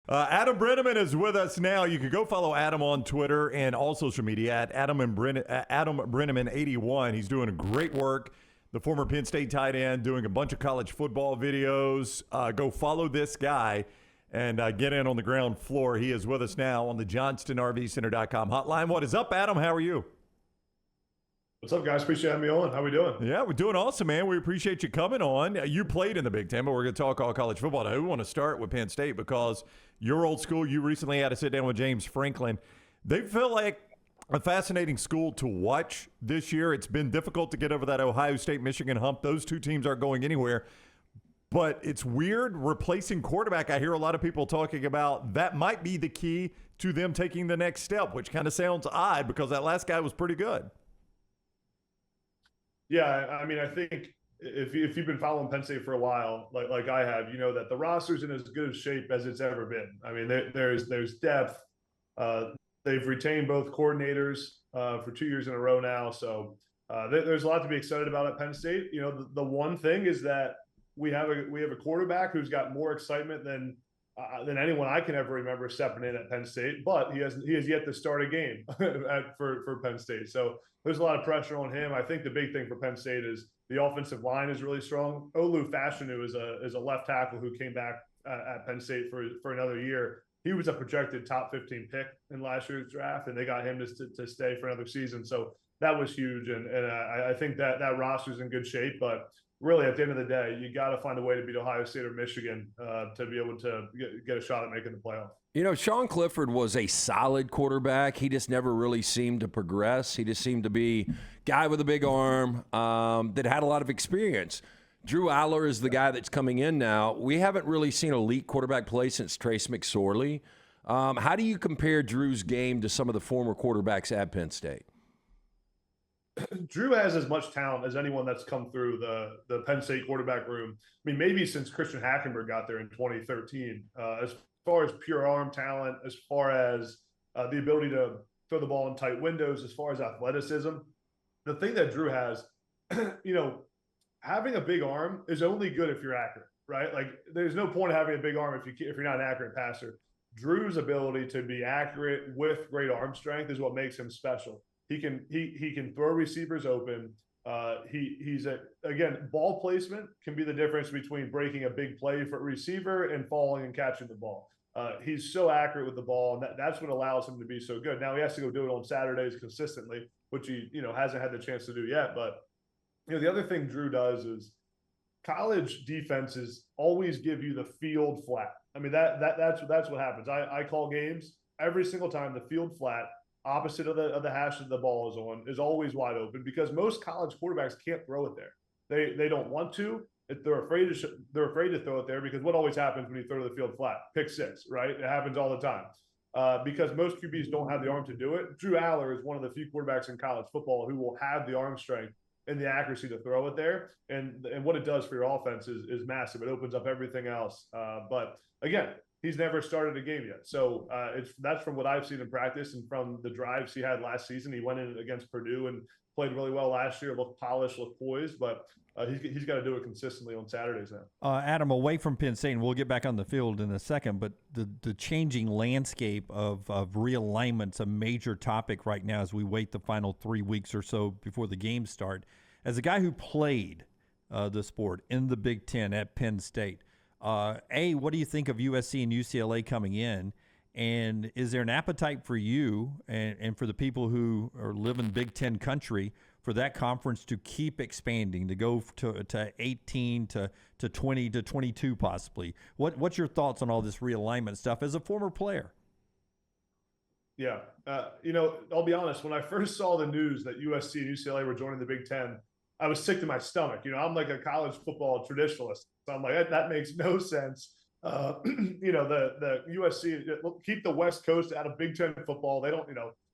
Adam Breneman is with us now. You can go follow Adam on Twitter and all social media at Adam Breneman 81. He's doing great work. The former Penn State tight end, doing a bunch of college football videos. Go follow this guy and get in on the ground floor. He is with us now on the JohnstonRVCenter.com hotline. What is up, Adam? How are you? What's up, guys? Appreciate having me on. How we doing? Yeah, we're doing awesome, man. We appreciate you coming on. You played in the Big Ten, but we're going to talk all college football now. We want to start with Penn State because you're old school. You recently had to sit down with James Franklin. They feel like a fascinating school to watch this year. It's been difficult to get over that Ohio State-Michigan hump. Those two teams aren't going anywhere. But it's weird replacing quarterback. I hear a lot of people talking about that might be the key to them taking the next step, which kind of sounds odd because that last guy was pretty good. Yeah, I mean, I think if you've been following Penn State for a while, like I have, you know that the roster's in as good a shape as it's ever been. I mean, there's depth. They've retained both coordinators for 2 years in a row now, so there's a lot to be excited about at Penn State. You know, the one thing is that we have a quarterback who's got more excitement than anyone I can ever remember stepping in at Penn State, but he has yet to start a game for Penn State. So there's a lot of pressure on him. I think the big thing for Penn State is the offensive line is really strong. Olu Fashanu is a left tackle who came back at Penn State for another year. He was a projected top 15 pick in last year's draft, and they got him to stay for another season. So that was huge, and I think that roster's in good shape, but really, at the end of the day, you got to find a way to beat Ohio State or Michigan to be able to get a shot at making the playoff. You know, Sean Clifford was a solid quarterback. He just never really seemed to progress. He just seemed to be a guy with a big arm that had a lot of experience. Drew Allar is the guy that's coming in now. We haven't really seen elite quarterback play since Trace McSorley. How do you compare Drew's game to some of the former quarterbacks at Penn State? Drew has as much talent as anyone that's come through the Penn State quarterback room. I mean, maybe since Christian Hackenberg got there in 2013, as far as pure arm talent, as far as the ability to throw the ball in tight windows, as far as athleticism. The thing that Drew has, you know, having a big arm is only good if you're accurate, right? Like, there's no point of having a big arm if you're not an accurate passer. Drew's ability to be accurate with great arm strength is what makes him special. He can throw receivers open. Again, ball placement can be the difference between breaking a big play for a receiver and falling and catching the ball. He's so accurate with the ball, and that's what allows him to be so good. Now he has to go do it on Saturdays consistently, which he hasn't had the chance to do yet. But the other thing Drew does is college defenses always give you the field flat. I mean that's what happens. I call games every single time the field flat, opposite of the hash that the ball is on, is always wide open because most college quarterbacks can't throw it there. They don't want to. They're afraid to throw it there because what always happens when you throw to the field flat? Pick six, right? It happens all the time because most QBs don't have the arm to do it. Drew Allar is one of the few quarterbacks in college football who will have the arm strength and the accuracy to throw it there. And what it does for your offense is massive. It opens up everything else. But again, he's never started a game yet. So that's from what I've seen in practice and from the drives he had last season. He went in against Purdue and played really well last year, looked polished, looked poised, but he's got to do it consistently on Saturdays now. Adam, away from Penn State, and we'll get back on the field in a second, but the changing landscape of realignment's a major topic right now as we wait the final 3 weeks or so before the games start. As a guy who played the sport in the Big Ten at Penn State, what do you think of USC and UCLA coming in? And is there an appetite for you and for the people who live in Big Ten country for that conference to keep expanding, to go to 18 to 20 to 22 possibly? What's your thoughts on all this realignment stuff as a former player? Yeah. I'll be honest. When I first saw the news that USC and UCLA were joining the Big Ten, I was sick to my stomach. I'm like a college football traditionalist. So I'm like, that makes no sense. The USC, keep the West Coast out of Big Ten football. They don't,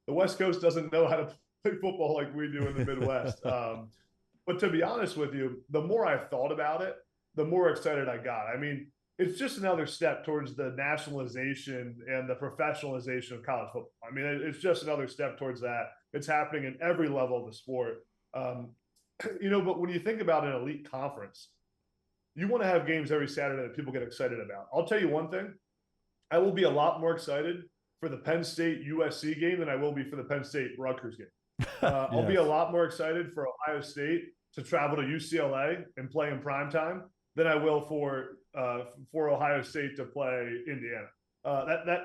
the West Coast doesn't know how to play football like we do in the Midwest. But to be honest with you, the more I thought about it, the more excited I got. I mean, it's just another step towards the nationalization and the professionalization of college football. I mean, it's just another step towards that. It's happening in every level of the sport. But when you think about an elite conference, you want to have games every Saturday that people get excited about. I'll tell you one thing. I will be a lot more excited for the Penn State USC game than I will be for the Penn State Rutgers game. I'll be a lot more excited for Ohio State to travel to UCLA and play in primetime than I will for Ohio State to play Indiana.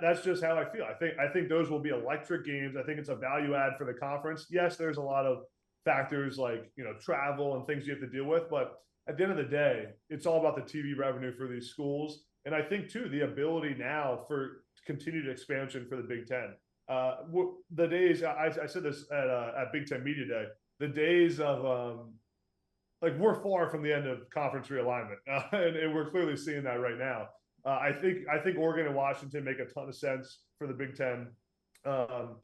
That's just how I feel. I think those will be electric games. I think it's a value add for the conference. Yes, there's a lot of factors like travel and things you have to deal with, but at the end of the day, it's all about the TV revenue for these schools. And I think too the ability now for continued expansion for the Big Ten. The days I said this at Big Ten Media Day. The days of we're far from the end of conference realignment, and we're clearly seeing that right now. I think Oregon and Washington make a ton of sense for the Big Ten. And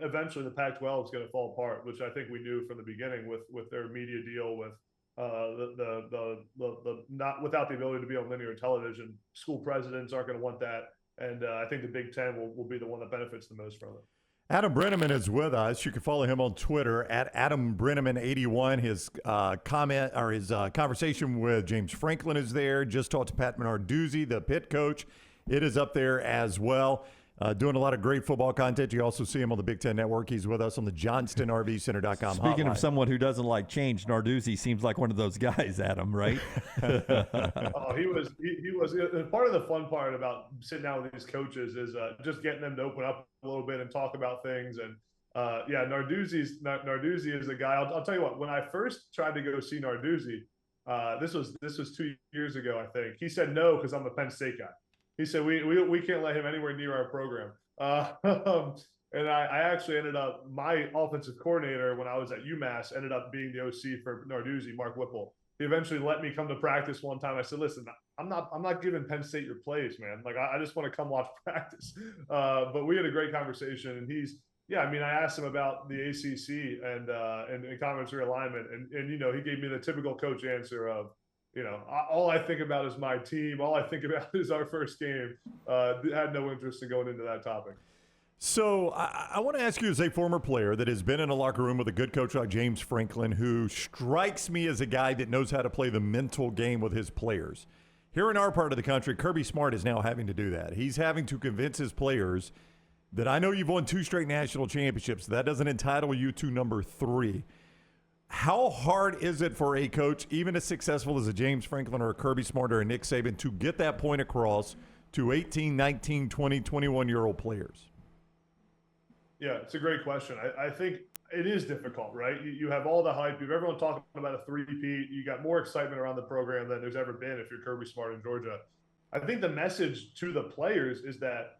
eventually the Pac-12 is going to fall apart, which I think we knew from the beginning with their media deal with the not without the ability to be on linear television. School presidents aren't going to want that, and I think the Big Ten will be the one that benefits the most from it. Adam Breneman is with us. You can follow him on Twitter at Adam Breneman81. His comment or his conversation with James Franklin is there. Just talked to Pat Narduzzi, the Pitt coach. It is up there as well. Doing a lot of great football content. You also see him on the Big Ten Network. He's with us on the JohnstonRVCenter.com Speaking hotline. of someone who doesn't like change, Narduzzi seems like one of those guys, Adam, right? He was part of the fun part about sitting down with these coaches is just getting them to open up a little bit and talk about things. And Narduzzi is a guy. I'll tell you what. When I first tried to go see Narduzzi, this was 2 years ago, I think. He said no because I'm a Penn State guy. He said we can't let him anywhere near our program. And I actually ended up, my offensive coordinator when I was at UMass ended up being the OC for Narduzzi, Mark Whipple. He eventually let me come to practice one time. I said, listen, I'm not giving Penn State your plays, man. Like I just want to come watch practice. But we had a great conversation, and I asked him about the ACC and conference realignment, and he gave me the typical coach answer of, all I think about is my team. All I think about is our first game. Had no interest in going into that topic. So I want to ask you, as a former player that has been in a locker room with a good coach like James Franklin, who strikes me as a guy that knows how to play the mental game with his players. Here in our part of the country, Kirby Smart is now having to do that. He's having to convince his players that I know you've won 2 straight national championships. That doesn't entitle you to number 3. How hard is it for a coach, even as successful as a James Franklin or a Kirby Smart or a Nick Saban, to get that point across to 18, 19, 20, 21-year-old players? Yeah, it's a great question. I think it is difficult, right? You have all the hype. You have everyone talking about a three-peat. You got more excitement around the program than there's ever been if you're Kirby Smart in Georgia. I think the message to the players is that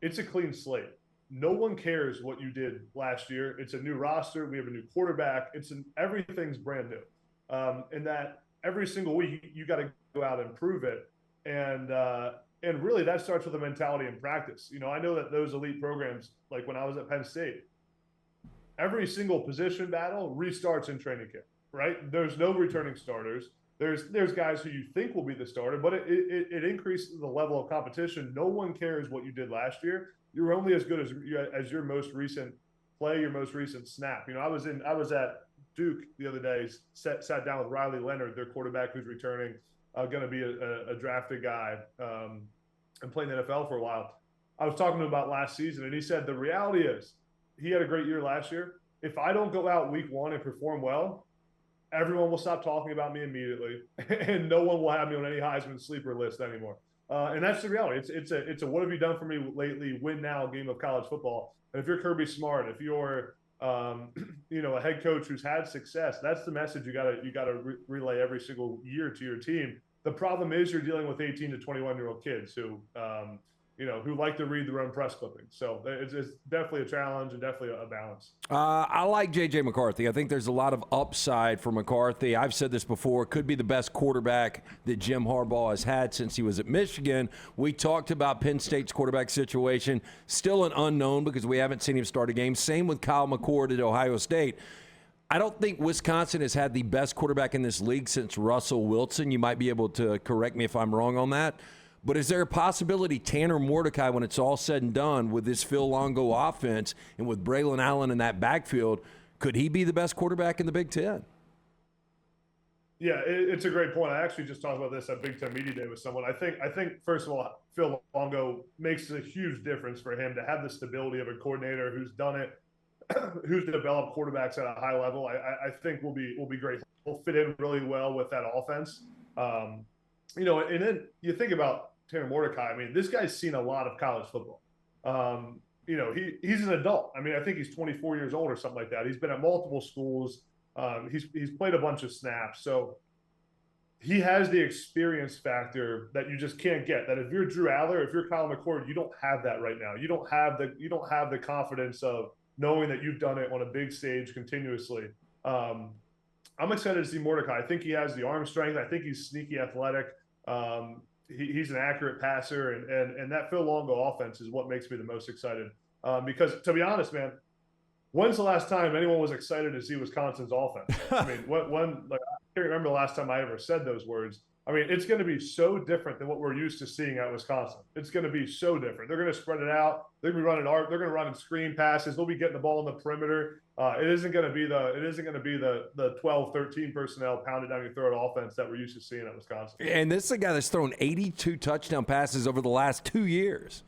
it's a clean slate. No one cares what you did last year. It's a new roster. We have a new quarterback. Everything's brand new. And that every single week you got to go out and prove it. And really that starts with the mentality in practice. I know that those elite programs, like when I was at Penn State, every single position battle restarts in training camp, right? There's no returning starters. There's guys who you think will be the starter, but it increases the level of competition. No one cares what you did last year. You're only as good as your most recent play, your most recent snap. I was at Duke the other day, sat down with Riley Leonard, their quarterback who's returning, going to be a drafted guy and playing the NFL for a while. I was talking to him about last season, and he said the reality is he had a great year last year. If I don't go out week 1 and perform well, everyone will stop talking about me immediately, and no one will have me on any Heisman sleeper list anymore. And that's the reality. It's a what have you done for me lately? Win now game of college football. And if you're Kirby Smart, if you're a head coach who's had success, that's the message you gotta relay every single year to your team. The problem is you're dealing with 18 to 21-year-old kids who like to read their own press clippings. So it's definitely a challenge and definitely a balance. I like J.J. McCarthy. I think there's a lot of upside for McCarthy. I've said this before, could be the best quarterback that Jim Harbaugh has had since he was at Michigan. We talked about Penn State's quarterback situation. Still an unknown because we haven't seen him start a game. Same with Kyle McCord at Ohio State. I don't think Wisconsin has had the best quarterback in this league since Russell Wilson. You might be able to correct me if I'm wrong on that. But is there a possibility Tanner Mordecai, when it's all said and done, with this Phil Longo offense and with Braylon Allen in that backfield, could he be the best quarterback in the Big Ten? Yeah, it's a great point. I actually just talked about this at Big Ten Media Day with someone. I think first of all, Phil Longo makes a huge difference for him to have the stability of a coordinator who's done it, who's developed quarterbacks at a high level. I think will be great. He'll fit in really well with that offense. And then you think about Tanner Mordecai. I mean, this guy's seen a lot of college football. He's an adult. I mean, I think he's 24 years old or something like that. He's been at multiple schools. He's played a bunch of snaps, so he has the experience factor that you just can't get. That if you're Drew Allar, if you're Kyle McCord, you don't have that right now. You don't have the confidence of knowing that you've done it on a big stage continuously. I'm excited to see Mordecai. I think he has the arm strength. I think he's sneaky athletic. He's an accurate passer, and that Phil Longo offense is what makes me the most excited. Because to be honest, man, when's the last time anyone was excited to see Wisconsin's offense? I mean, I can't remember the last time I ever said those words. I mean, it's going to be so different than what we're used to seeing at Wisconsin. It's going to be so different. They're going to spread it out. They're going to be running screen passes. They'll be getting the ball on the perimeter. It isn't going to be the 12, 13 personnel pounded down your throat offense that we're used to seeing at Wisconsin. And this is a guy that's thrown 82 touchdown passes over the last 2 years.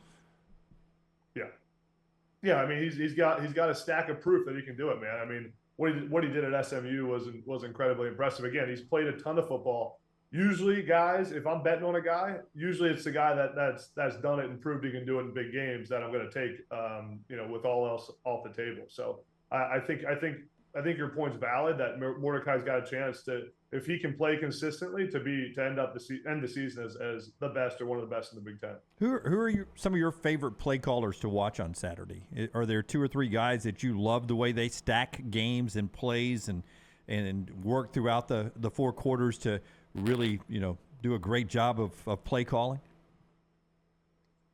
Yeah, I mean, he's got a stack of proof that he can do it, man. I mean, what he did at SMU was incredibly impressive. Again, he's played a ton of football. Usually, guys, if I'm betting on a guy, usually it's the guy that's done it and proved he can do it in big games that I'm going to take, with all else off the table. So I think your point's valid that Mordecai's got a chance to, if he can play consistently, to end the season as the best or one of the best in the Big Ten. Who are some of your favorite play callers to watch on Saturday? Are there 2 or 3 guys that you love the way they stack games and plays and work throughout the 4 quarters to really do a great job of play calling?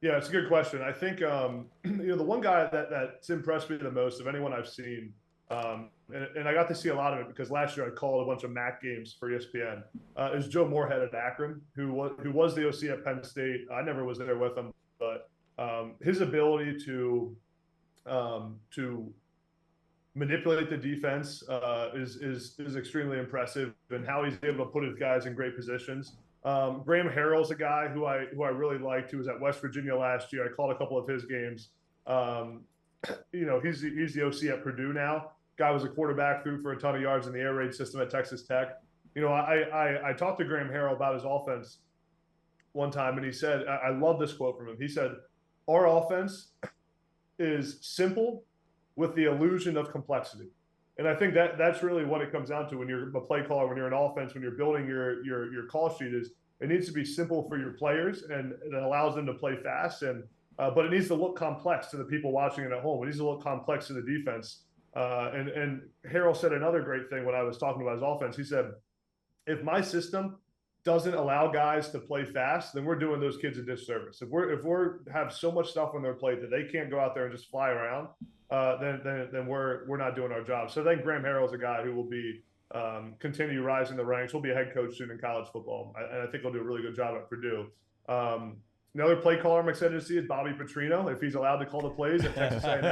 Yeah, it's a good question. I think the one guy that's impressed me the most of anyone I've seen. And I got to see a lot of it because last year I called a bunch of MAC games for ESPN. Is Joe Moorhead at Akron, who was the OC at Penn State. I never was there with him, but his ability to manipulate the defense is extremely impressive, and how he's able to put his guys in great positions. Graham Harrell's a guy who I really liked, who was at West Virginia last year. I called a couple of his games. He's the OC at Purdue now. Guy was a quarterback, threw for a ton of yards in the air raid system at Texas Tech. I talked to Graham Harrell about his offense one time, and he said, I love this quote from him. He said, "Our offense is simple with the illusion of complexity." And I think that's really what it comes down to when you're a play caller, when you're an offense, when you're building your call sheet. Is it needs to be simple for your players, and it allows them to play fast, but it needs to look complex to the people watching it at home. It needs to look complex to the defense. And Harrell said another great thing when I was talking about his offense. He said, if my system doesn't allow guys to play fast, then we're doing those kids a disservice. If we're have so much stuff on their plate that they can't go out there and just fly around, then we're not doing our job. So I think Graham Harrell's a guy who will be continue rising the ranks. He'll be a head coach soon in college football, and I think he'll do a really good job at Purdue. Another play caller I'm excited to see is Bobby Petrino, if he's allowed to call the plays at Texas A&M.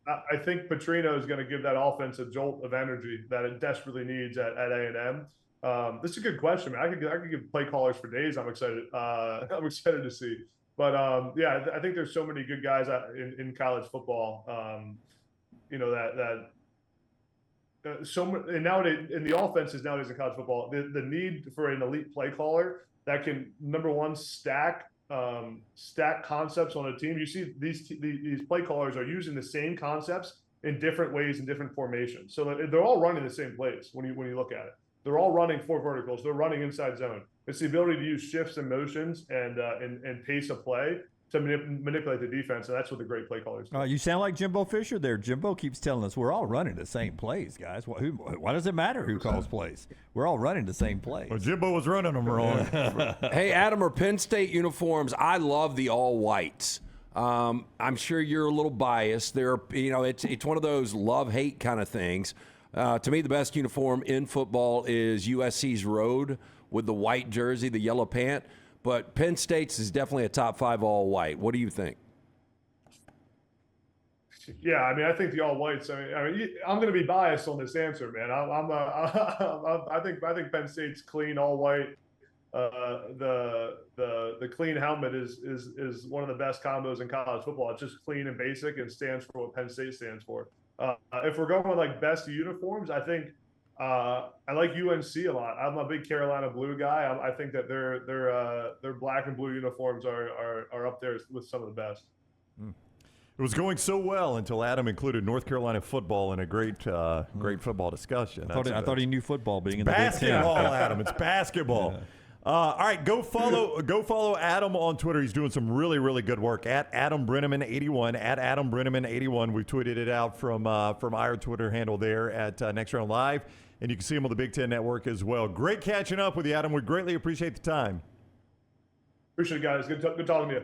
I think Petrino is going to give that offense a jolt of energy that it desperately needs at A&M. This is a good question, man. I could give play callers for days. I'm excited. I'm excited to see. But I think there's so many good guys in college football. And nowadays in the offenses nowadays in college football, the need for an elite play caller that can, number one, stack concepts on a team. You see these play callers are using the same concepts in different ways in different formations. So they're all running the same plays when you look at it. They're all running 4 verticals. They're running inside zone. It's the ability to use shifts and motions and pace of play to manipulate the defense, and that's what the great play callers do. You sound like Jimbo Fisher there. Jimbo keeps telling us we're all running the same plays, guys. Why does it matter who calls plays? We're all running the same plays. Well, Jimbo was running them wrong. Hey, Adam, are Penn State uniforms? I love the all whites. I'm sure you're a little biased. It's one of those love-hate kind of things. To me, the best uniform in football is USC's road with the white jersey, the yellow pant. But Penn State's is definitely a top 5 all white. What do you think? Yeah, I mean, I think the all whites. I'm going to be biased on this answer, man. I think Penn State's clean all white. The clean helmet is one of the best combos in college football. It's just clean and basic and stands for what Penn State stands for. If we're going with like best uniforms, I think I like UNC a lot. I'm a big Carolina blue guy. I think that their black and blue uniforms are up there with some of the best. It was going so well until Adam included North Carolina football in a great football discussion. I thought he knew football being in the Big Ten. Basketball, Adam. It's basketball. Yeah. All right, go follow Adam on Twitter. He's doing some really, really good work at Adam Breneman81. At Adam Breneman81. We tweeted it out from our Twitter handle there at Next Round Live, and you can see him on the Big Ten Network as well. Great catching up with you, Adam. We greatly appreciate the time. Appreciate it, guys. Good talking to you.